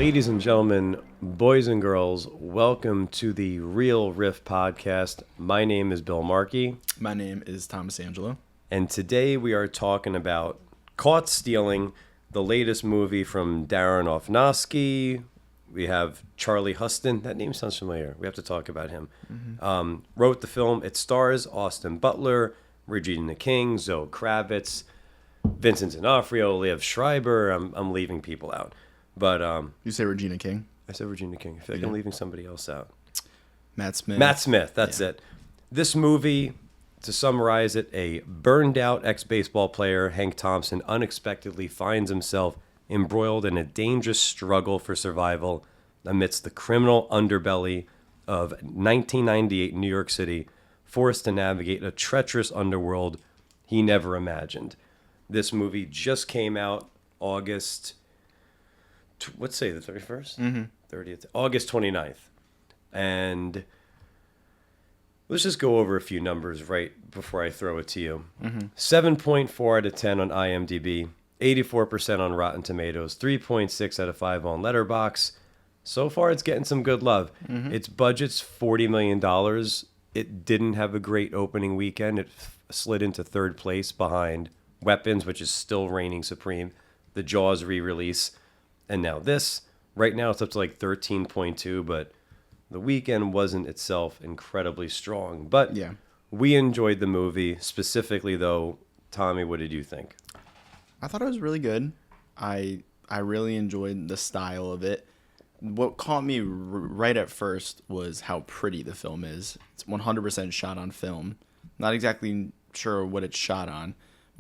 Ladies and gentlemen, boys and girls, welcome to the Real Riff podcast. My name is Bill Markey. My name is Thomas Angelo. And today we are talking about Caught Stealing, the latest movie from Darren Aronofsky. We have Charlie Huston. That name sounds familiar. We have to talk about him. Wrote the film. It stars Austin Butler, Regina King, Zoe Kravitz, Vincent D'Onofrio, Liev Schreiber. I'm leaving people out. But You say Regina King? I said Regina King. I feel like I'm leaving somebody else out. Matt Smith. Matt Smith, that's it. This movie, to summarize it, a burned out ex-baseball player, Hank Thompson, unexpectedly finds himself embroiled in a dangerous struggle for survival amidst the criminal underbelly of 1998 New York City, forced to navigate a treacherous underworld he never imagined. This movie just came out August, let's say the 31st? 30th, August 29th. And let's just go over a few numbers right before I throw it to you. 7.4 out of 10 on IMDb, 84% on Rotten Tomatoes, 3.6 out of 5 on Letterboxd. So far, it's getting some good love. Its budget's $40 million. It didn't have a great opening weekend. It slid into third place behind Weapons, which is still reigning supreme, the Jaws re-release, and now this. Right now, it's up to like 13.2, but the weekend wasn't itself incredibly strong. But Yeah. we enjoyed the movie. Specifically, though, Tommy, what did you think? I thought it was really good. I really enjoyed the style of it. What caught me right at first was how pretty the film is. It's 100% shot on film. Not exactly sure what it's shot on.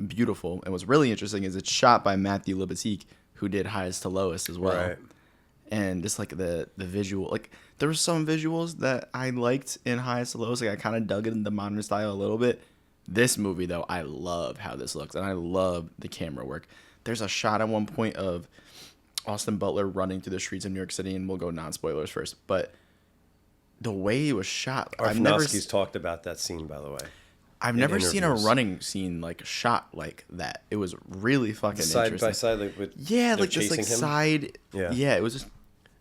Beautiful. And what's really interesting is it's shot by Matthew Libatique, who did Highest to Lowest as well. Right. And just like the visual, like there were some visuals that I liked in Highest to Lowest. Like I kind of dug it in the modern style a little bit. This movie though, I love how this looks, and I love the camera work. There's a shot at one point of Austin Butler running through the streets of New York City, and we'll go non-spoilers first. But the way it was shot, Aronofsky's talked about that scene, by the way. I've never seen a running scene like shot like that. It was really fucking Side interesting. by side, like with Like just like him. side. Yeah. It was just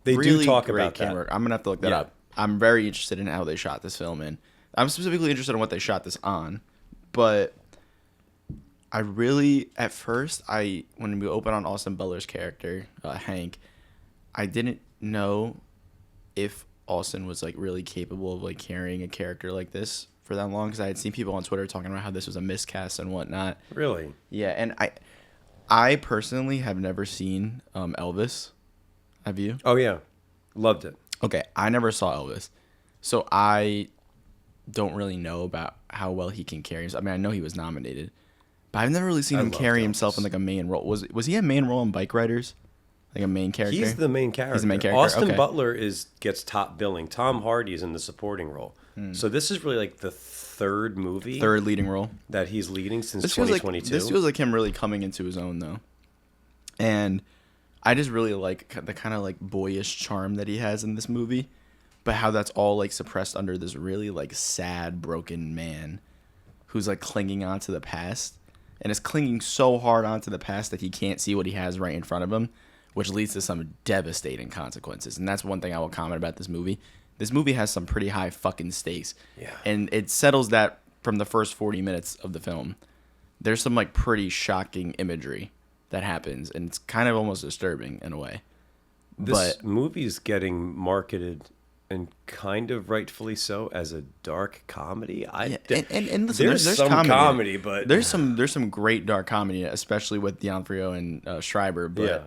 They really do talk great about camera that. work. I'm gonna have to look that Yeah. up. I'm very interested in how they shot this film, and I'm specifically interested in what they shot this on. But I really, at first, when we open on Austin Butler's character, Hank, I didn't know if Austin was like really capable of like carrying a character like this for that long, because I had seen people on Twitter talking about how this was a miscast and whatnot. Really? Yeah, and I personally have never seen Elvis. Have you? Oh, yeah. Loved it. Okay, I never saw Elvis, so I don't really know about how well he can carry himself. I mean, I know he was nominated, but I've never really seen him carry himself in like a main role. Was he a main role in Bike Riders? Like a main character? He's the main character. He's the main character. Austin Okay. Butler gets top billing. Tom Hardy's in the supporting role. So this is really like the third movie Third leading role. that he's leading since This feels like 2022. him really coming into his own though, and I just really like the kind of like boyish charm that he has in this movie, but how that's all like suppressed under this really like sad, broken man who's like clinging on to the past, and is clinging so hard onto the past that he can't see what he has right in front of him, which leads to some devastating consequences. And that's one thing I will comment about this movie. This movie has some pretty high fucking stakes. Yeah. And it settles that from the first 40 minutes of the film. There's some like pretty shocking imagery that happens, and it's kind of almost disturbing in a way. This movie's getting marketed, and kind of rightfully so, as a dark comedy. And listen, there's some comedy, but there's some great dark comedy, especially with D'Onofrio and Schreiber. But yeah.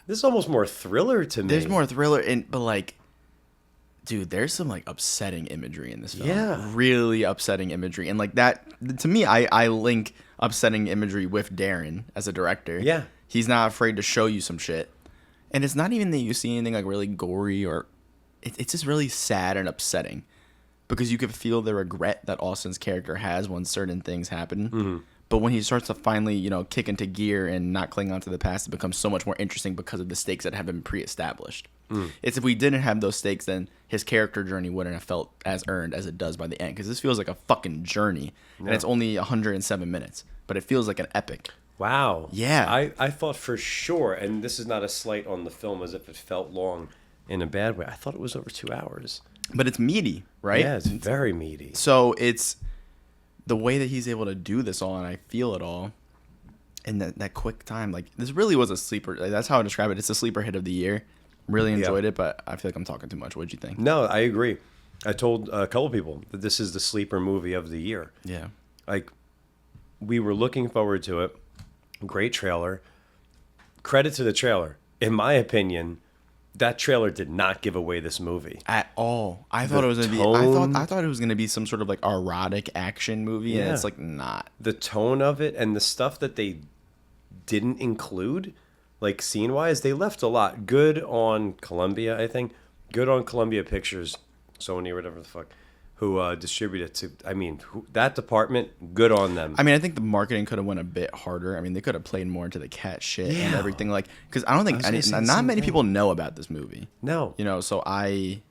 This is almost more thriller to me. there's more thriller, but like, dude, there's some like upsetting imagery in this film. Yeah. Really upsetting imagery, and like that to me, I link upsetting imagery with Darren as a director. Yeah. He's not afraid to show you some shit, and it's not even that you see anything like really gory or. It's just really sad and upsetting, because you can feel the regret that Austin's character has when certain things happen. But when he starts to finally, kick into gear and not cling onto the past, it becomes so much more interesting because of the stakes that have been pre-established. It's if we didn't have those stakes, then his character journey wouldn't have felt as earned as it does by the end. Because this feels like a fucking journey, and it's only 107 minutes, but it feels like an epic. Wow. Yeah. I thought for sure, and this is not a slight on the film as if it felt long in a bad way. I thought it was over 2 hours. But it's meaty, right? Yeah, it's very meaty. So it's the way that he's able to do this all, and I feel it all in that quick time. Like, this really was a sleeper. Like, that's how I describe it. It's a sleeper hit of the year. Really enjoyed it, but I feel like I'm talking too much. What'd you think? No, I agree. I told a couple people that this is the sleeper movie of the year. Yeah. Like, we were looking forward to it. Great trailer. Credit to the trailer. In my opinion, that trailer did not give away this movie At all. I thought it was gonna be. I thought it was gonna be some sort of like erotic action movie, and it's like not. The tone of it and the stuff that they didn't include, like scene wise, they left a lot. Good on Columbia, I think. Good on Columbia Pictures, Sony, whatever the fuck, who distributed it to. I mean, that department, good on them. I mean, I think the marketing could have went a bit harder. I mean, they could have played more into the cat shit and everything. Like, because I don't think not many people know about this movie. No, you know. So I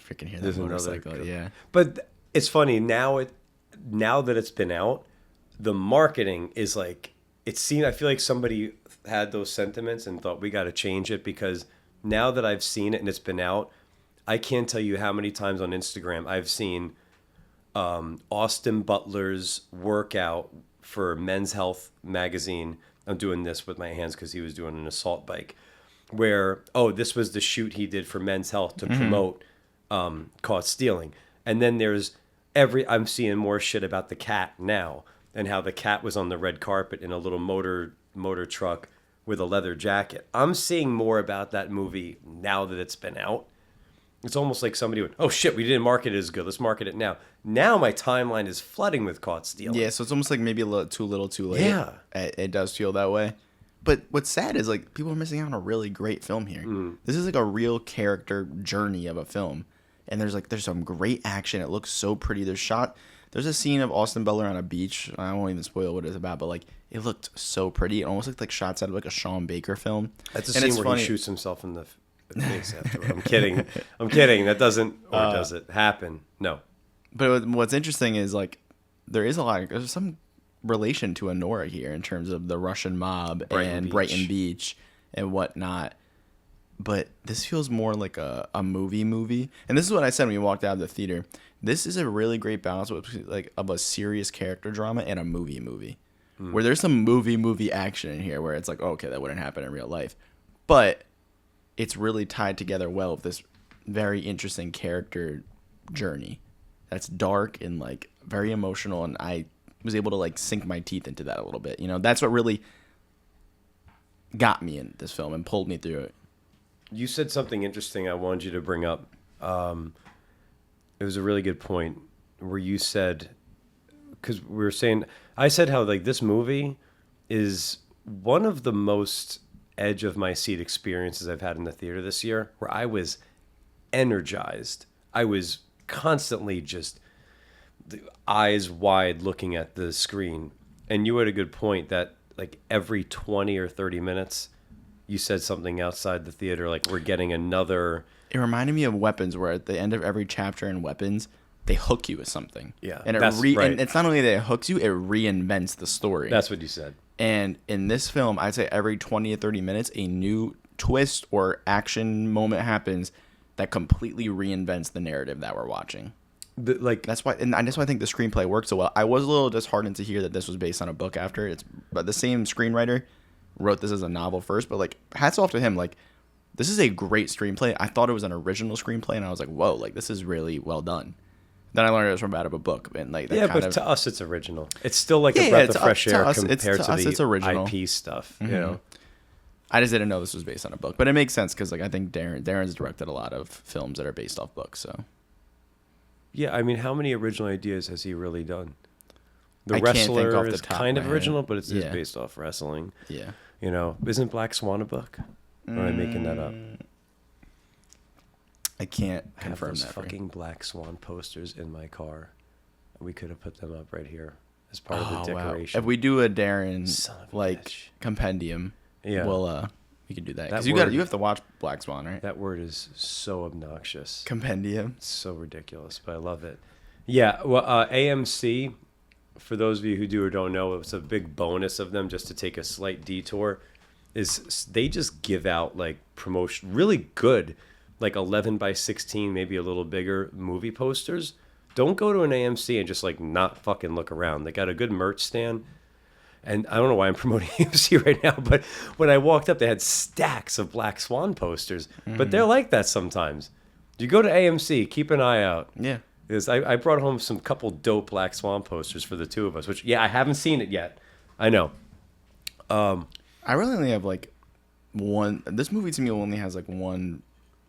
freaking hear that motorcycle. Yeah, but it's funny now. Now that it's been out, the marketing is like it's seen. I feel like somebody had those sentiments and thought we got to change it because. Now that I've seen it and it's been out, I can't tell you how many times on Instagram I've seen Austin Butler's workout for Men's Health magazine. I'm doing this with my hands because he was doing an assault bike. Where, this was the shoot he did for Men's Health to promote Caught Stealing. And then there's I'm seeing more shit about the cat now and how the cat was on the red carpet in a little motor truck with a leather jacket. I'm seeing more about that movie now that it's been out. It's almost like somebody went, oh shit, we didn't market it as good. Let's market it now. Now my timeline is flooding with Caught Stealing. Yeah, so it's almost like maybe a little too late. Yeah. It does feel that way. But what's sad is like people are missing out on a really great film here. This is like a real character journey of a film. And there's some great action. It looks so pretty. There's a scene of Austin Butler on a beach. I won't even spoil what it's about, but like it looked so pretty. It almost looked like shots out of like a Sean Baker film. That's a scene where he shoots himself in the face afterward. I'm kidding. That doesn't, or does it happen? No. But what's interesting is like there's some relation to Honora here in terms of the Russian mob and Brighton Beach and whatnot. But this feels more like a movie. And this is what I said when we walked out of the theater. This is a really great balance of a serious character drama and a movie. Where there's some movie action in here where it's like, okay, that wouldn't happen in real life. But it's really tied together well with this very interesting character journey. That's dark and like very emotional, and I was able to like sink my teeth into that a little bit. You know, that's what really got me in this film and pulled me through it. You said something interesting I wanted you to bring up. It was a really good point where you said, because we were saying, I said how like this movie is one of the most edge of my seat experiences I've had in the theater this year, where I was energized. I was constantly just eyes wide looking at the screen. And you had a good point that like every 20 or 30 minutes, you said something outside the theater, like we're getting another. It reminded me of Weapons, where at the end of every chapter in Weapons, they hook you with something. Yeah, and and it's not only that it hooks you, it reinvents the story. That's what you said. And in this film, I'd say every 20 to 30 minutes, a new twist or action moment happens that completely reinvents the narrative that we're watching. That's why I think the screenplay works so well. I was a little disheartened to hear that this was based on a book but the same screenwriter wrote this as a novel first. But like, hats off to him. Like, this is a great screenplay. I thought it was an original screenplay, and I was like, whoa, like this is really well done. Then I learned it was from out of a book, and like that but to us it's original. It's still like a breath of fresh air compared to the original IP stuff. Mm-hmm. You know, I just didn't know this was based on a book, but it makes sense because like I think Darren's directed a lot of films that are based off books. So yeah, I mean, how many original ideas has he really done? The Wrestler is kind of original, but it's based off wrestling. Yeah, you know, isn't Black Swan a book? Or am I making that up? I can't confirm those that. Fucking Black Swan posters in my car. We could have put them up right here as part of the decoration. Wow. If we do a Darren compendium, we can do that. Because you have to watch Black Swan, right? That word is so obnoxious. Compendium. It's so ridiculous, but I love it. Yeah, well, AMC for those of you who do or don't know, it's a big bonus of them just to take a slight detour. Is they just give out like promotion, really good, like 11 by 16, maybe a little bigger movie posters. Don't go to an AMC and just like not fucking look around. They got a good merch stand. And I don't know why I'm promoting AMC right now, but when I walked up, they had stacks of Black Swan posters. But they're like that sometimes. You go to AMC, keep an eye out. Yeah. Because I brought home some couple dope Black Swan posters for the two of us, which, yeah, I haven't seen it yet. I know. I really only have like one. This movie to me only has like one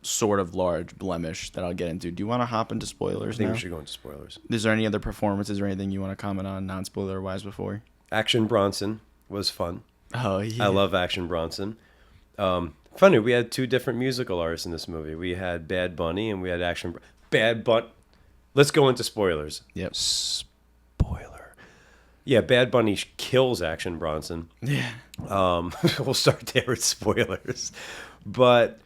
sort of large blemish that I'll get into. Do you want to hop into spoilers I think now? we should go into spoilers. Is there any other performances or anything you want to comment on non-spoiler wise before? Action Bronson was fun. Oh, yeah. I love Action Bronson. Funny, we had two different musical artists in this movie. We had Bad Bunny and we had Bad Bunny. Let's go into spoilers. Yep. Spoiler. Yeah, Bad Bunny kills Action Bronson. Yeah. We'll start there with spoilers. But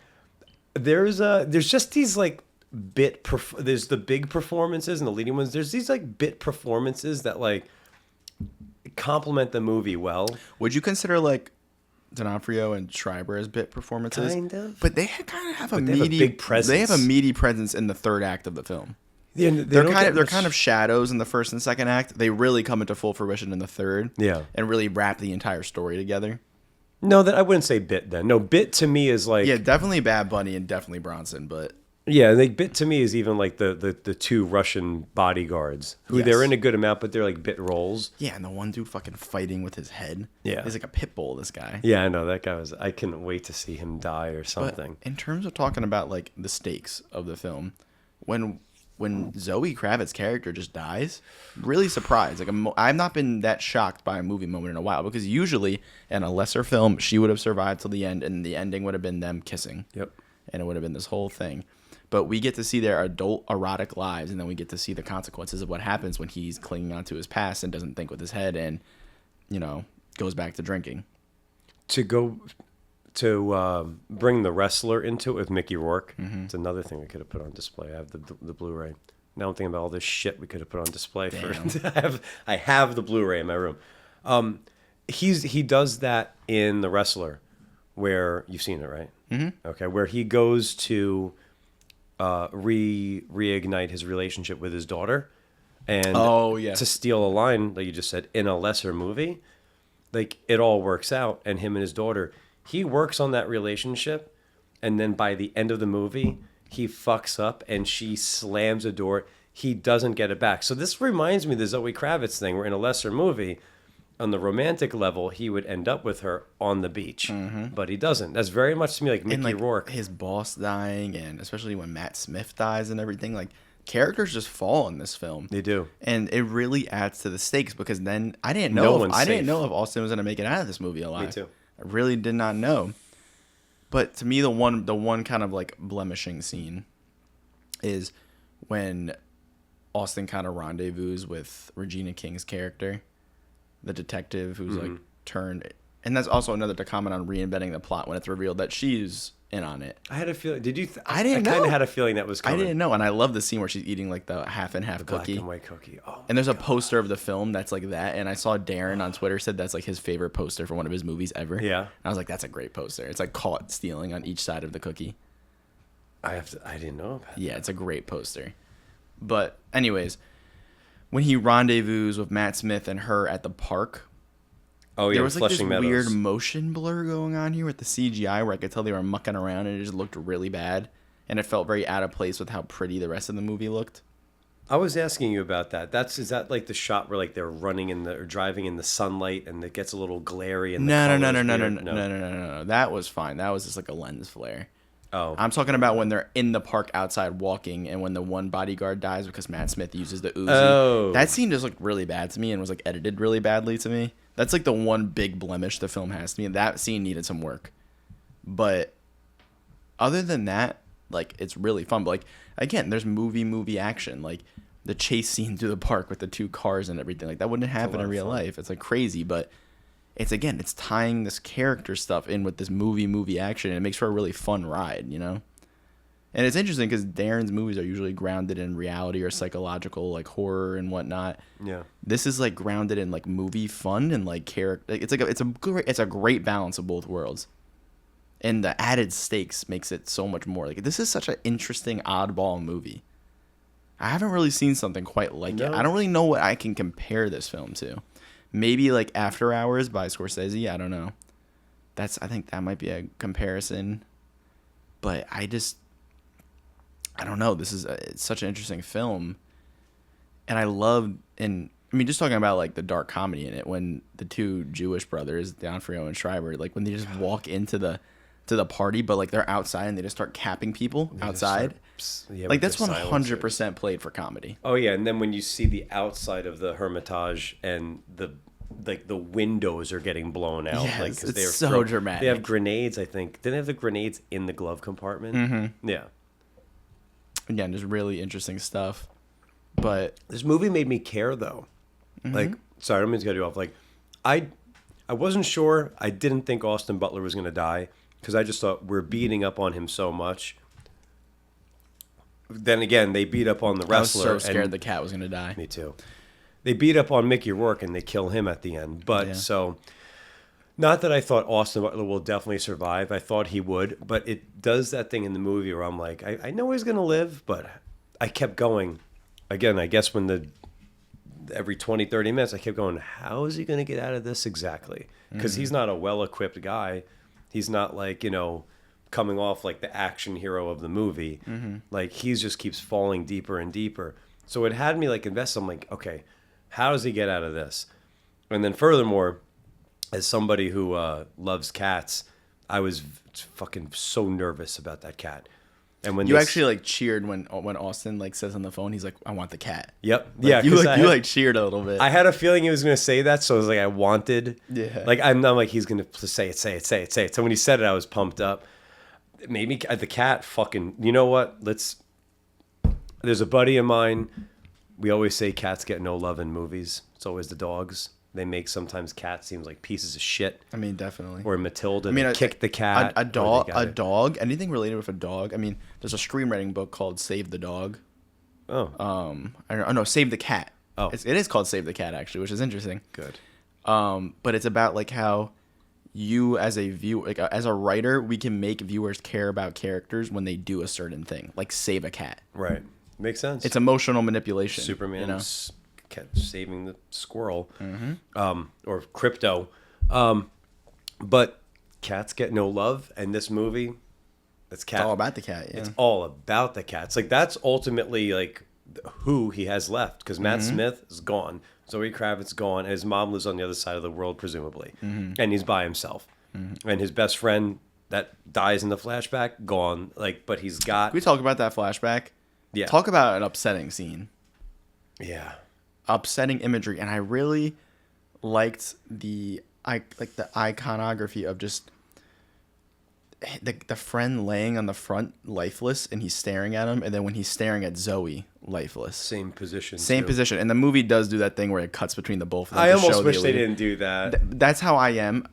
there's just these like there's the big performances and the leading ones. There's these like bit performances that like complement the movie well. Would you consider like D'Onofrio and Schreiber as bit performances? Kind of. But they kind of have a they have a meaty big presence. They have a meaty presence in the third act of the film. Yeah, They're kind of shadows in the first and second act. They really come into full fruition in the third. Yeah. And really wrap the entire story together. No, that I wouldn't say bit then. No, bit to me is like Yeah, definitely Bad Bunny and definitely Bronson, but yeah, like bit to me is even like the two Russian bodyguards who Yes. they're in a good amount, but they're like bit roles. yeah, and the one dude fucking fighting with his head. Yeah. He's like a pit bull, this guy. Yeah, I know that guy was. I couldn't wait to see him die or But something. in terms of talking about like the stakes of the film, when Zoe Kravitz's character just dies, really surprised. Like I've not been that shocked by a movie moment in a while, because usually in a lesser film she would have survived till the end, and the ending would have been them kissing. Yep. And it would have been this whole thing. But we get to see their adult erotic lives, and then we get to see the consequences of what happens when he's clinging onto his past and doesn't think with his head, and goes back to drinking. To bring the wrestler into it with Mickey Rourke. It's another thing we could have put on display. I have the Blu-ray. Now I'm thinking about all this shit we could have put on display. I have the Blu-ray in my room. He does that in The Wrestler, where you've seen it, right? Mm-hmm. Okay, where he goes to reignite his relationship with his daughter, and to steal a line like you just said in a lesser movie, like it all works out, and him and his daughter. He works on that relationship, and then by the end of the movie, he fucks up and she slams a door. He doesn't get it back. So this reminds me of the Zoe Kravitz thing, where in a lesser movie, on the romantic level, he would end up with her on the beach, but he doesn't. That's very much to me like Mickey Rourke. His boss dying, and especially when Matt Smith dies and everything, like characters just fall in this film. They do, and it really adds to the stakes, because then I didn't No know one's if safe. Austin was going to make it out of this movie alive. Me too. I really did not know. But to me, the one kind of like blemishing scene is when Austin kind of rendezvous with Regina King's character, the detective who's like turned. And that's also another to comment on reinventing the plot, when it's revealed that she's in on it. I had a feeling. Did you? I didn't know. I kind of had a feeling that was coming. I didn't know, and I love the scene where she's eating like the half and half Black cookie. and white cookie. Oh, And there's a poster of the film that's like that, and I saw Darren on Twitter said that's like his favorite poster for one of his movies ever. Yeah. And I was like, that's a great poster. It's like caught stealing on each side of the cookie. I didn't know about that. Yeah, it's a great poster. But anyways, when he rendezvous with Matt Smith and her at the park, Oh yeah, there was like this Flushing Meadows. weird motion blur going on here with the CGI, where I could tell they were mucking around, and it just looked really bad, and it felt very out of place with how pretty the rest of the movie looked. I was asking you about that. Is that like the shot where like they're running or driving in the sunlight and it gets a little glary and No. That was fine. That was just like a lens flare. Oh, I'm talking about when they're in the park outside walking, and when the one bodyguard dies because Matt Smith uses the Uzi. Oh. That scene just looked really bad to me and was like edited really badly to me. That's like the one big blemish the film has to me. That scene needed some work. But other than that, like, it's really fun. But like, again, there's movie action. Like the chase scene through the park with the two cars and everything. Like that wouldn't happen in real life. It's like crazy, but it's tying this character stuff in with this movie action, and it makes for a really fun ride, And it's interesting because Darren's movies are usually grounded in reality or psychological, like horror and whatnot. Yeah. This is like grounded in like movie fun and like character. It's a great balance of both worlds. And the added stakes makes it so much more. Like, this is such an interesting oddball movie. I haven't really seen something quite like it. I don't really know what I can compare this film to. Maybe like After Hours by Scorsese. I don't know. I think that might be a comparison. But I don't know. This is it's such an interesting film. And just talking about like the dark comedy in it, when the two Jewish brothers, D'Onofrio and Schreiber, like when they just walk into the party, but like they're outside and they just start capping people outside. Like that's 100% played for comedy. Oh yeah, and then when you see the outside of the Hermitage and the windows are getting blown out, yes, like because they're so dramatic. They have grenades. I think didn't they have the grenades in the glove compartment. Mm-hmm. Yeah. Again, just really interesting stuff. But this movie made me care though. Mm-hmm. Like, sorry, I don't mean to cut you off. Like, I wasn't sure. I didn't think Austin Butler was gonna die because I just thought we're beating up on him so much. Then again, they beat up on the wrestler. I was so scared the cat was going to die. Me too. They beat up on Mickey Rourke and they kill him at the end. But so, not that I thought Austin Butler will definitely survive. I thought he would. But it does that thing in the movie where I'm like, I know he's going to live, but I kept going. Again, I guess every 20, 30 minutes, I kept going, how is he going to get out of this exactly? Because he's not a well-equipped guy. He's not like, coming off like the action hero of the movie. Like he just keeps falling deeper and deeper. So it had me like invested. I'm like, okay, how does he get out of this? And then furthermore, as somebody who loves cats, I was fucking so nervous about that cat. And when you actually like cheered when Austin like says on the phone, he's like, I want the cat. Yep. Like, yeah. You cheered a little bit. I had a feeling he was going to say that. So I was like, I wanted, like, I'm not like, he's going to say it. So when he said it, I was pumped up. Maybe the cat fucking, you know what? There's a buddy of mine. We always say cats get no love in movies. It's always the dogs. They make sometimes cats seem like pieces of shit. I mean, definitely. Or Matilda, they kick the cat. A dog, anything related with a dog. I mean, there's a screenwriting book called Save the Dog. Oh. I don't know, Save the Cat. Oh. It is called Save the Cat, actually, which is interesting. Good. But it's about like how you as a viewer, like as a writer, we can make viewers care about characters when they do a certain thing, like save a cat. Right. Makes sense. It's emotional manipulation. Superman saving the squirrel, or Crypto. But cats get no love, and this movie, it's all about the cat. Yeah. It's all about the cats. Like that's ultimately like who he has left, because Matt Smith is gone. Zoe Kravitz gone, and his mom lives on the other side of the world, presumably. And he's by himself. And his best friend that dies in the flashback, gone. Like, but he's got... Can we talk about that flashback? Yeah. Talk about an upsetting scene. Yeah. Upsetting imagery. And I really liked the iconography of just the friend laying on the front lifeless, and he's staring at him, and then when he's staring at Zoe, lifeless. Same position. And the movie does do that thing where it cuts between the both of them. I almost wish they didn't do that. That's how I am.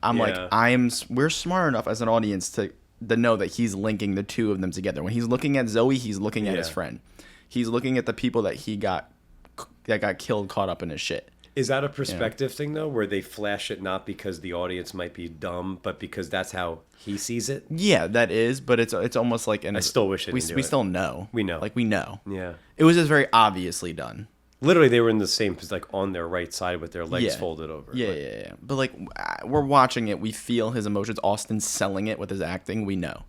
We're smart enough as an audience to know that he's linking the two of them together. When he's looking at Zoe, he's looking at his friend. He's looking at the people that got killed, caught up in his shit. Is that a perspective thing, though, where they flash it not because the audience might be dumb, but because that's how he sees it? Yeah, that is, but it's almost like... I still wish it we still know. We know. Like, we know. Yeah. It was just very obviously done. Literally, they were in the same, like, on their right side with their legs folded over. Yeah. But, like, we're watching it. We feel his emotions. Austin's selling it with his acting. We know.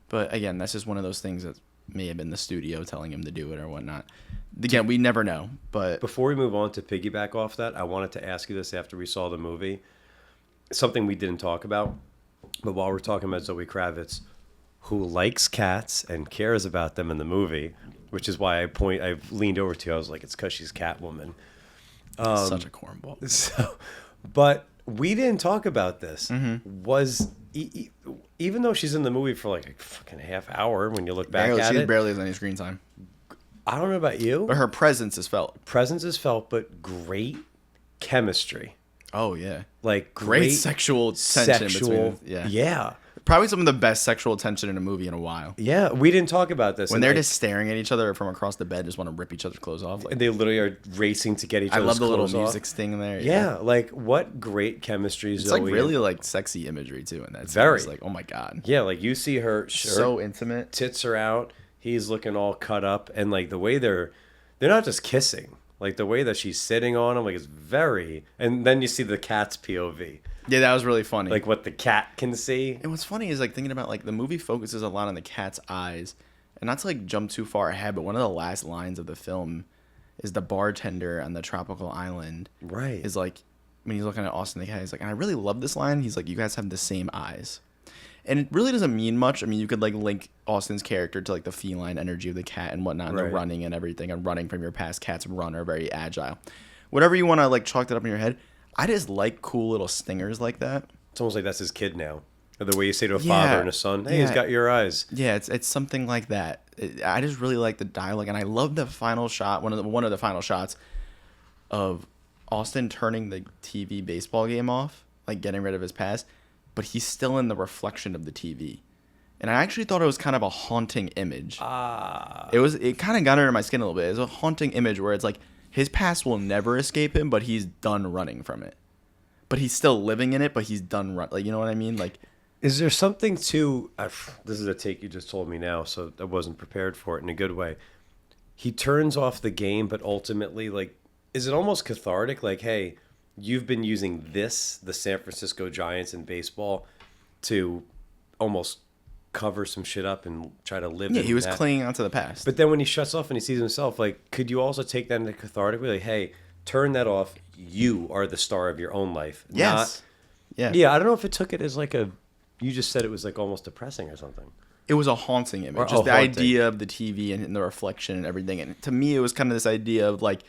But, again, that's just one of those things that may have been the studio telling him to do it or whatnot. Again, we never know. But before we move on to piggyback off that, I wanted to ask you this after we saw the movie. Something we didn't talk about, but while we're talking about Zoe Kravitz, who likes cats and cares about them in the movie, which is why I've leaned over to you. I was like, it's because she's Catwoman. Such a cornball. So, but we didn't talk about this. Was even though she's in the movie for like a fucking half hour, when you look back at it, she barely has any screen time. I don't know about you, but her presence is felt. But great chemistry. Oh yeah, like great sexual tension between. Yeah. Probably some of the best sexual tension in a movie in a while. Yeah, we didn't talk about this. When they're just staring at each other from across the bed, just want to rip each other's clothes off. And they literally are racing to get each other's clothes off. I love the little music sting there. Yeah, like what great chemistry. It's like really like sexy imagery too in that. Very. It's like, oh my God. Yeah, like you see her so intimate. Tits are out. He's looking all cut up, and like the way they're not just kissing. Like the way that she's sitting on him, like it's very. And then you see the cat's POV. Yeah, that was really funny. Like what the cat can see. And what's funny is like thinking about like the movie focuses a lot on the cat's eyes, and not to like jump too far ahead, but one of the last lines of the film is the bartender on the tropical island. Right. Is like when he's looking at Austin the cat, he's like, and I really love this line. He's like, you guys have the same eyes. And it really doesn't mean much. I mean, you could like link Austin's character to like the feline energy of the cat and whatnot, and the running and everything, and running from your past. Cats run are very agile. Whatever you want to like chalk that up in your head. I just like cool little stingers like that. It's almost like that's his kid now. Or the way you say to a father and a son, hey, he's got your eyes. Yeah, it's something like that. I just really like the dialogue, and I love the final shot. One of the final shots of Austin turning the TV baseball game off, like getting rid of his past, but he's still in the reflection of the TV. And I actually thought it was kind of a haunting image. It kind of got under my skin a little bit. It was a haunting image where it's like his past will never escape him, but he's done running from it. But he's still living in it, but he's done like, you know what I mean? Like, is there something to this is a take you just told me now, so I wasn't prepared for it in a good way. He turns off the game, but ultimately, like, is it almost cathartic? Like, hey, you've been using the San Francisco Giants in baseball, to almost cover some shit up and try to live. Yeah, he was that. clinging onto the past. But then when he shuts off and he sees himself, like, could you also take that into cathartic? Like, hey, turn that off. You are the star of your own life. Yes. Yeah. I don't know if it took it as like a. You just said it was like almost depressing or something. It was a haunting image. Just the idea of the TV and the reflection and everything. And to me, it was kind of this idea of like,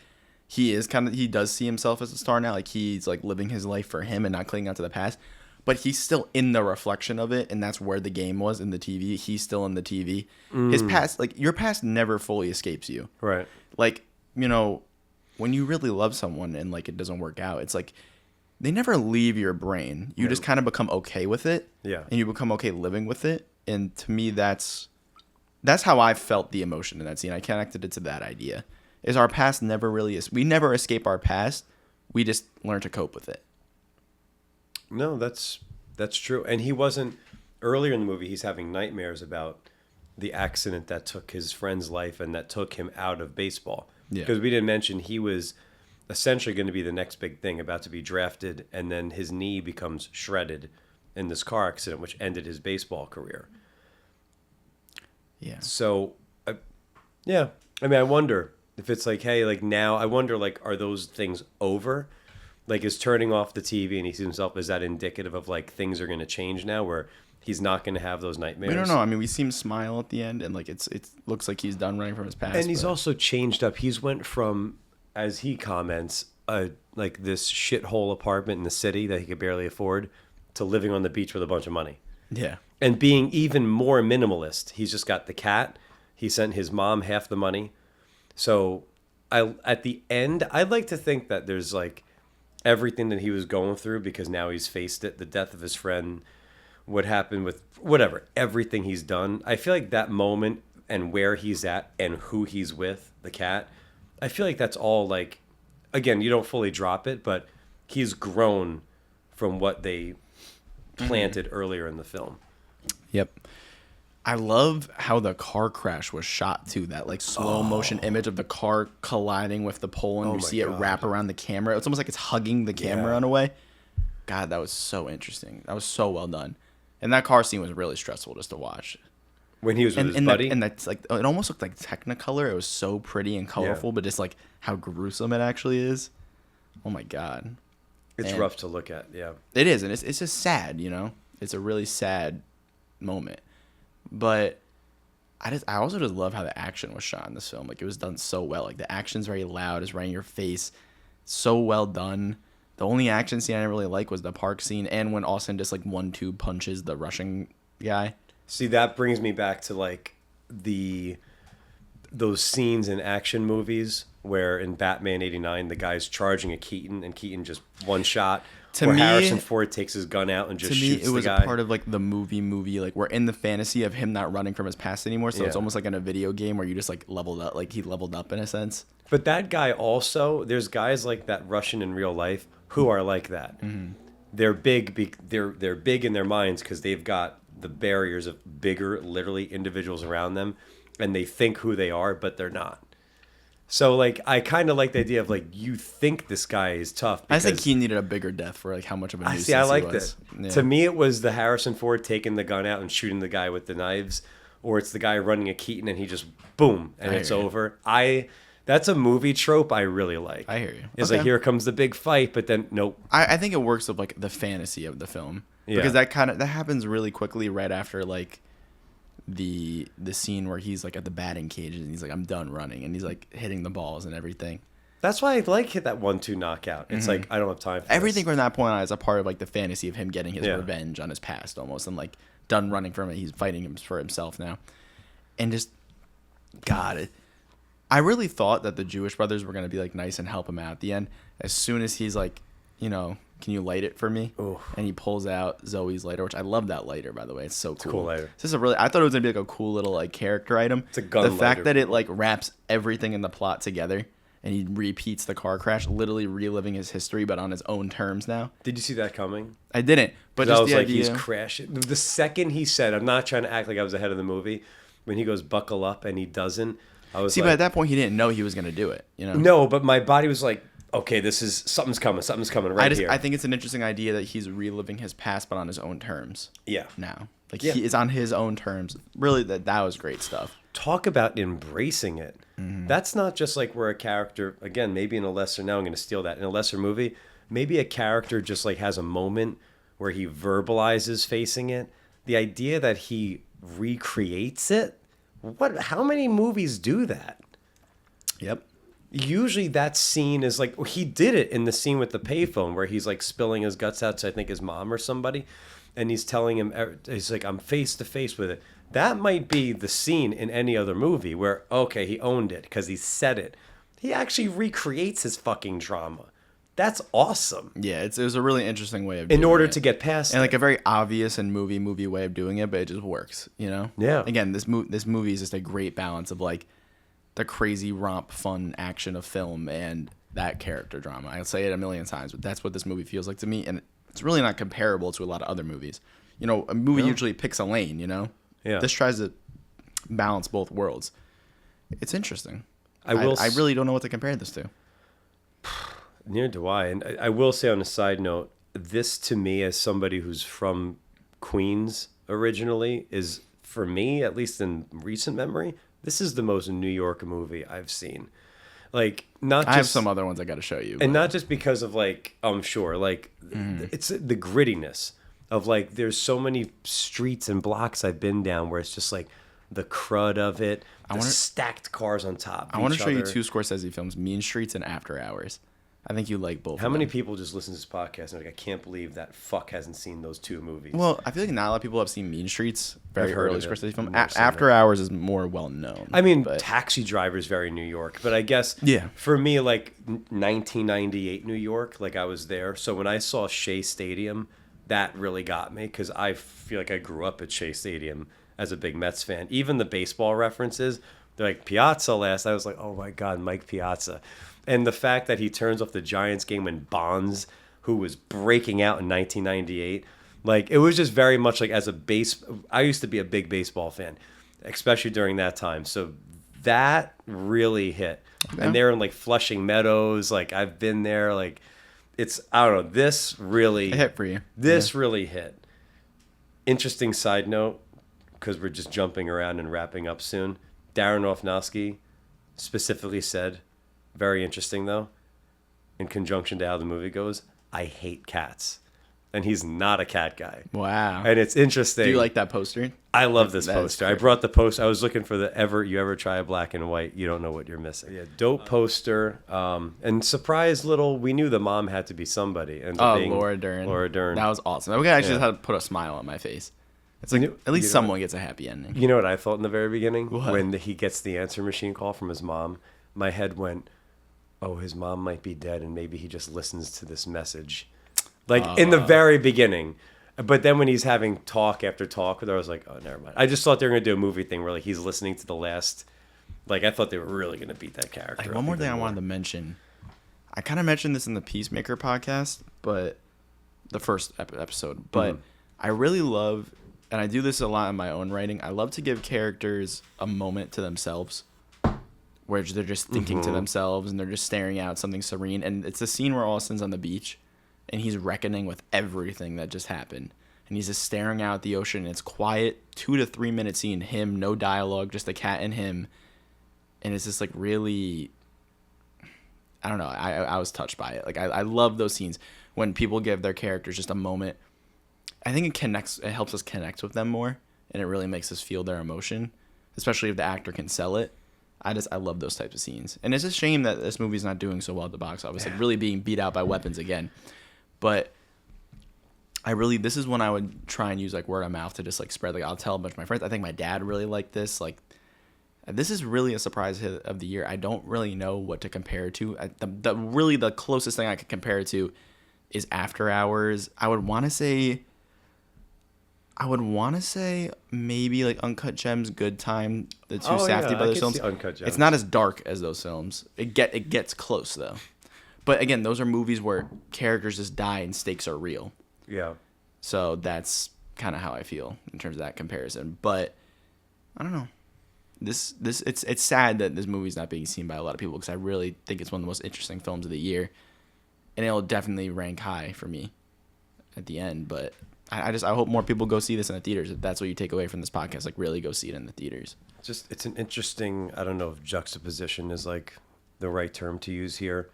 he does see himself as a star now. Like he's like living his life for him and not clinging onto the past. But he's still in the reflection of it, and that's where the game was in the TV. He's still in the TV. His past, like your past, never fully escapes you. Right. Like, you know, when you really love someone and like it doesn't work out, it's like they never leave your brain. You just kind of become okay with it. Yeah. And you become okay living with it. And to me, that's how I felt the emotion in that scene. I connected it to that idea. Is our past never really we never escape our past. We just learn to cope with it. No, that's true. And he wasn't earlier in the movie. He's having nightmares about the accident that took his friend's life and that took him out of baseball. Yeah. Because we didn't mention he was essentially going to be the next big thing, about to be drafted, and then his knee becomes shredded in this car accident, which ended his baseball career. Yeah. So, yeah. I mean, I wonder if it's like, hey, like now, I wonder, like, are those things over? Like, is turning off the TV and he sees himself, is that indicative of, like, things are going to change now where he's not going to have those nightmares? We don't know. I mean, we see him smile at the end, and, like, it looks like he's done running from his past. And he's also changed up. He's went from, as he comments, like, this shithole apartment in the city that he could barely afford to living on the beach with a bunch of money. Yeah. And being even more minimalist. He's just got the cat. He sent his mom half the money. So, at the end, I'd like to think that there's, like, everything that he was going through, because now he's faced it, the death of his friend, what happened with whatever, everything he's done. I feel like that moment and where he's at and who he's with, the cat, I feel like that's all, like, again, you don't fully drop it, but he's grown from what they planted earlier in the film. Yep. I love how the car crash was shot too. That like slow motion image of the car colliding with the pole, and you see it wrap around the camera. It's almost like it's hugging the camera in a way. God, that was so interesting. That was so well done. And that car scene was really stressful just to watch. When he was with his buddy? And that's like, it almost looked like Technicolor. It was so pretty and colorful, but just like how gruesome it actually is. Oh my God. It's rough to look at, yeah. It is, and it's just sad, you know? It's a really sad moment. But I also just love how the action was shot in this film. Like, it was done so well. Like, the action's very loud. It's right in your face. So well done. The only action scene I didn't really like was the park scene, and when Austin just, like, 1-2 punches the Russian guy. See, that brings me back to, like, those scenes in action movies where in Batman 89, the guy's charging at Keaton, and Keaton just one shot. To where me, Harrison Ford takes his gun out and just to me, shoots it was the guy. a part of like the movie. Like we're in the fantasy of him not running from his past anymore. So it's Yeah. almost like in a video game where you just like leveled up, like he leveled up in a sense. But that guy also, there's guys like that Russian in real life who are like that. Mm-hmm. They're big. They're big in their minds because they've got the barriers of bigger, literally individuals around them, and they think who they are, but they're not. So like, I kind of like the idea of like you think this guy is tough. I think he needed a bigger death for like how much of a I nuisance see. I like he was. that. Yeah. To me, it was the Harrison Ford taking the gun out and shooting the guy with the knives, or it's the guy running a Keaton and he just boom and I it's hear you. over. That's a movie trope I really like. I hear you. It's Okay. like here comes the big fight, but then nope. I think it works with like the fantasy of the film Yeah. because that happens really quickly right after like the scene where he's like at the batting cages and he's like I'm done running and he's like hitting the balls and everything. That's why I like hit that 1-2 knockout. It's like I don't have time for Everything this. from that point on is a part of like the fantasy of him getting his Yeah. revenge on his past almost and like done running from it. He's fighting him for himself now, and just God, I really thought that the Jewish brothers were gonna be like nice and help him out at the end. As soon as he's like, you know, can you light it for me? Ooh. And he pulls out Zoe's lighter, which I love that lighter by the way. It's so cool. a cool lighter. This is a really I thought it was gonna be like a cool little like character item. It's a gun The lighter. fact that it like wraps everything in the plot together. And he repeats the car crash, literally reliving his history, but on his own terms now. Did you see that coming? I didn't, but 'Cause I just was the like, idea. he's crashing. The second he said, I'm not trying to act like I was ahead of the movie. When he goes, buckle up, and he doesn't, I was See, like, but at that point, he didn't know he was going to do it. You know. no, but my body was like, okay, something's coming right here. I think it's an interesting idea that he's reliving his past, but on his own terms. Yeah. Now, like Yeah. he is on his own terms. Really, that was great stuff. Talk about embracing it. Mm-hmm. That's not just like where a character, again, maybe in a lesser, now I'm going to steal that, in a lesser movie, maybe a character just like has a moment where he verbalizes facing it. The idea that he recreates it, how many movies do that? Yep. Usually that scene is like, he did it in the scene with the payphone where he's like spilling his guts out to I think his mom or somebody, and he's telling him, he's like, I'm face to face with it. That might be the scene in any other movie where, okay, he owned it because he said it. He actually recreates his fucking drama. That's awesome. Yeah, it was a really interesting way of doing In order it. to get past and it. like a very obvious and movie way of doing it, but it just works, you know? Yeah. Again, this movie is just a great balance of like the crazy romp fun action of film and that character drama. I'll say it a million times, but that's what this movie feels like to me, and it's really not comparable to a lot of other movies. You know, a movie usually picks a lane, you know? Yeah. This tries to balance both worlds. It's interesting. I will really don't know what to compare this to. Neither do I. And I will say on a side note, this to me, as somebody who's from Queens originally, is, for me, at least in recent memory, this is the most New York movie I've seen. Like, not just... I have some other ones I got to show you. And not just because of, like, I'm sure, like, it's the grittiness of, like, there's so many streets and blocks I've been down where it's just, like, the crud of it, stacked cars on top of I want to each show you other. two Scorsese films, Mean Streets and After Hours. I think you like both How of many them. people just listen to this podcast and are like, I can't believe that fuck hasn't seen those two movies? Well, I feel like not a lot of people have seen Mean Streets, very I've heard early of it. Scorsese film. I've never seen After it. Hours is more well known. I mean, but Taxi Driver is very New York, but I guess Yeah. for me, like 1998 New York, like I was there. So when I saw Shea Stadium, that really got me because I feel like I grew up at Shea Stadium as a big Mets fan. Even the baseball references, they're like Piazza last. I was like, oh my God, Mike Piazza. And the fact that he turns off the Giants game when Bonds, who was breaking out in 1998, like it was just very much like I used to be a big baseball fan, especially during that time. So that really hit. Yeah. And they're in like Flushing Meadows. Like I've been there. Like I don't know. This really it hit for you. This really hit. Interesting side note, because we're just jumping around and wrapping up soon. Darren Aronofsky specifically said, very interesting though, in conjunction to how the movie goes, I hate cats. And he's not a cat guy. Wow. And it's interesting. Do you like that poster? I love this That is poster. I great. brought the poster. I was looking for you ever try a black and white, you don't know what you're missing. Yeah, dope poster. And surprise little, we knew the mom had to be somebody. And Laura Dern. Laura Dern. That was awesome. I actually Yeah. just had to put a smile on my face. It's like, at least someone gets a happy ending. You know what I thought in the very beginning? What? When he gets the answer machine call from his mom, my head went, oh, his mom might be dead and maybe he just listens to this message. like in the very beginning. But then when he's having talk after talk with her, I was like, oh, never mind. I just thought they were gonna do a movie thing where like he's listening to the last. Like I thought they were really gonna beat that character. Like, one more thing I wanted to mention. I kind of mentioned this in the Peacemaker podcast, but the first episode. But I really love, and I do this a lot in my own writing. I love to give characters a moment to themselves, where they're just thinking to themselves and they're just staring out something serene. And it's the scene where Austin's on the beach. And he's reckoning with everything that just happened. And he's just staring out at the ocean. And it's quiet, 2 to 3 minute scene. Him, no dialogue, just the cat and him. And it's just like really, I don't know. I was touched by it. Like I love those scenes when people give their characters just a moment. I think it helps us connect with them more. And it really makes us feel their emotion, especially if the actor can sell it. I love those types of scenes. And it's a shame that this movie's not doing so well at the box office. Like really being beat out by weapons again. But this is when I would try and use like word of mouth to just like spread. Like I'll tell a bunch of my friends. I think my dad really liked this. Like this is really a surprise hit of the year. I don't really know what to compare it to. The closest thing I could compare it to is After Hours. I would want to say maybe like Uncut Gems, Good Time, the two Safdie brothers films. Uncut Gems. It's not as dark as those films. It gets close though. But again, those are movies where characters just die and stakes are real. Yeah. So that's kind of how I feel in terms of that comparison. But I don't know. It's sad that this movie's not being seen by a lot of people because I really think it's one of the most interesting films of the year, and it'll definitely rank high for me at the end. But I hope more people go see this in the theaters. If that's what you take away from this podcast, like really go see it in the theaters. It's an interesting. I don't know if juxtaposition is like the right term to use here.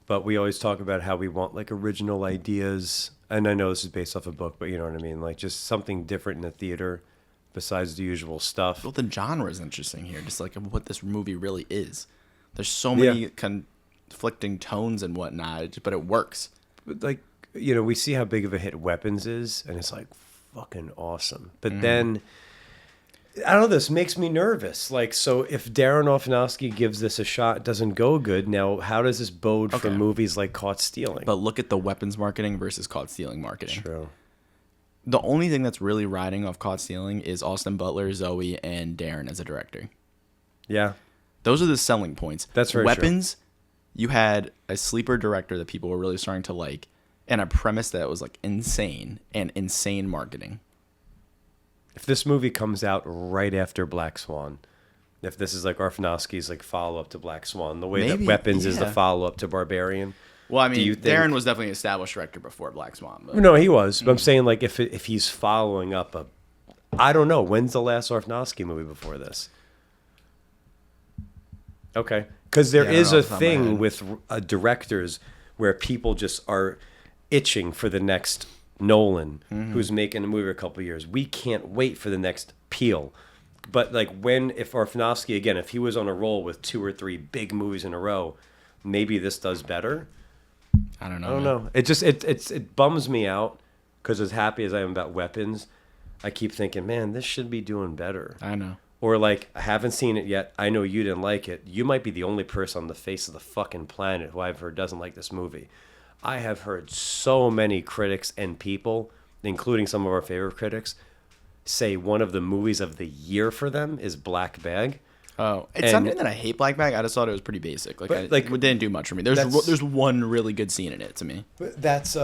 But we always talk about how we want like original ideas. And I know this is based off a book, but you know what I mean? Like just something different in the theater besides the usual stuff. Well, the genre is interesting here, just like what this movie really is. There's so many conflicting tones and whatnot, but it works. But like, you know, we see how big of a hit Weapons is, and it's like fucking awesome. But then, I don't know, this makes me nervous. Like, so if Darren Aronofsky gives this a shot, it doesn't go good. Now, how does this bode for movies like Caught Stealing? But look at the Weapons marketing versus Caught Stealing marketing. True. The only thing that's really riding off Caught Stealing is Austin Butler, Zoe, and Darren as a director. Yeah. Those are the selling points. That's very Weapons, you had a sleeper director that people were really starting to like, and a premise that was like insane and insane marketing. If this movie comes out right after Black Swan, if this is like Aronofsky's like follow-up to Black Swan, the way that Weapons is the follow-up to Barbarian. Well, I mean, Darren was definitely an established director before Black Swan. But. No, he was. But I'm saying like if he's following up I don't know, when's the last Aronofsky movie before this? Okay. Because there is a thing with directors where people just are itching for the next Nolan, who's making a movie a couple of years. We can't wait for the next Peele. But like if Aronofsky, again, if he was on a roll with 2 or 3 big movies in a row, maybe this does better. I don't know. It just it bums me out because as happy as I am about Weapons, I keep thinking, man, this should be doing better. I know. Or like, I haven't seen it yet. I know you didn't like it. You might be the only person on the face of the fucking planet who I've heard doesn't like this movie. I have heard so many critics and people, including some of our favorite critics, say one of the movies of the year for them is Black Bag. Oh, it's something that I hate Black Bag. I just thought it was pretty basic. Like it didn't do much for me. There's one really good scene in it to me. That's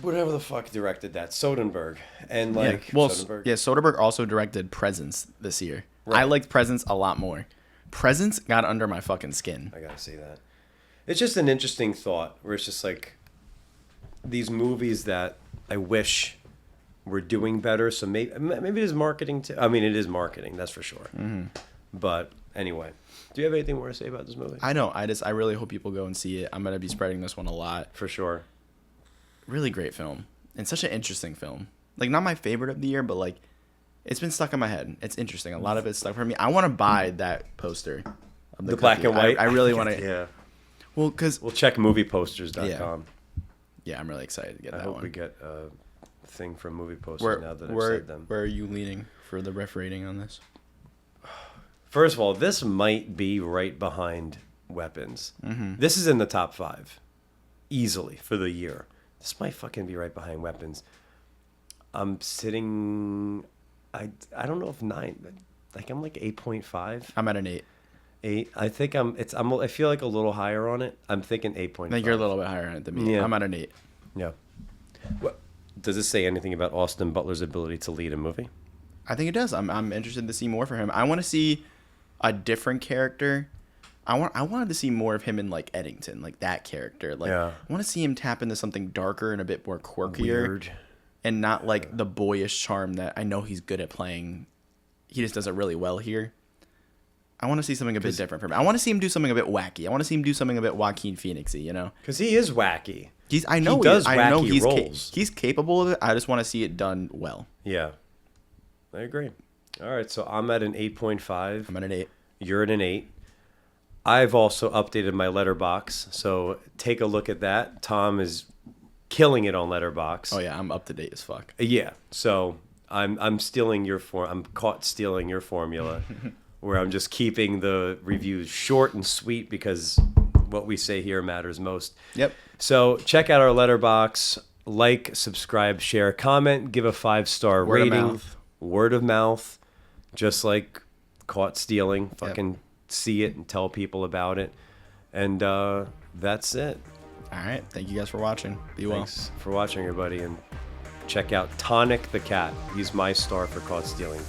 whatever the fuck directed that, Soderbergh, and like Soderbergh. Yeah, Soderbergh also directed Presence this year. Right. I liked Presence a lot more. Presence got under my fucking skin. I gotta see that. It's just an interesting thought where it's just like these movies that I wish were doing better. So maybe it is marketing too. I mean, it is marketing, that's for sure. Mm-hmm. But anyway, do you have anything more to say about this movie? I don't. I really hope people go and see it. I'm gonna be spreading this one a lot for sure. Really great film and such an interesting film. Like not my favorite of the year, but like it's been stuck in my head. It's interesting. A lot of it's stuck for me. I want to buy that poster of the black and white. I really want to. Yeah. Well, because we'll check movieposters.com. Yeah, I'm really excited to get that one. I hope we get a thing from Movie Posters now that I've said them. Where are you leaning for the Riff rating on this? First of all, this might be right behind Weapons. Mm-hmm. This is in the top 5, easily, for the year. This might fucking be right behind Weapons. I'm sitting. I don't know if 9. Like I'm like 8.5. I'm at an 8. 8. I think I feel like a little higher on it. I'm thinking 8.5. I think you're a little bit higher on it than me. Yeah. I'm at an 8. Yeah. What does this say anything about Austin Butler's ability to lead a movie? I think it does. I'm interested to see more from him. I want to see a different character. I wanted to see more of him in like Eddington, like that character. Like Yeah. I want to see him tap into something darker and a bit more quirkier, Weird. and not like the boyish charm that I know he's good at playing. He just does it really well here. I want to see something a bit different from him. I want to see him do something a bit wacky. I want to see him do something a bit Joaquin Phoenixy, you know? Because he is wacky. I know he does I know wacky roles. he's capable of it. I just want to see it done well. Yeah. I agree. All right, so I'm at an 8.5. I'm at an 8. You're at an 8. I've also updated my letterbox, so take a look at that. Tom is killing it on letterbox. Oh yeah, I'm up to date as fuck. Yeah. So I'm stealing your I'm caught stealing your formula, where I'm just keeping the reviews short and sweet because what we say here matters most. Yep. So check out our letterbox. Like, subscribe, share, comment, give a 5-star Word of rating. mouth. Word of mouth. Just like caught stealing. Fucking see it and tell people about it. And that's it. All right. Thank you guys for watching. Be well. Thanks for watching, everybody. And check out Tonic the Cat. He's my star for caught stealing.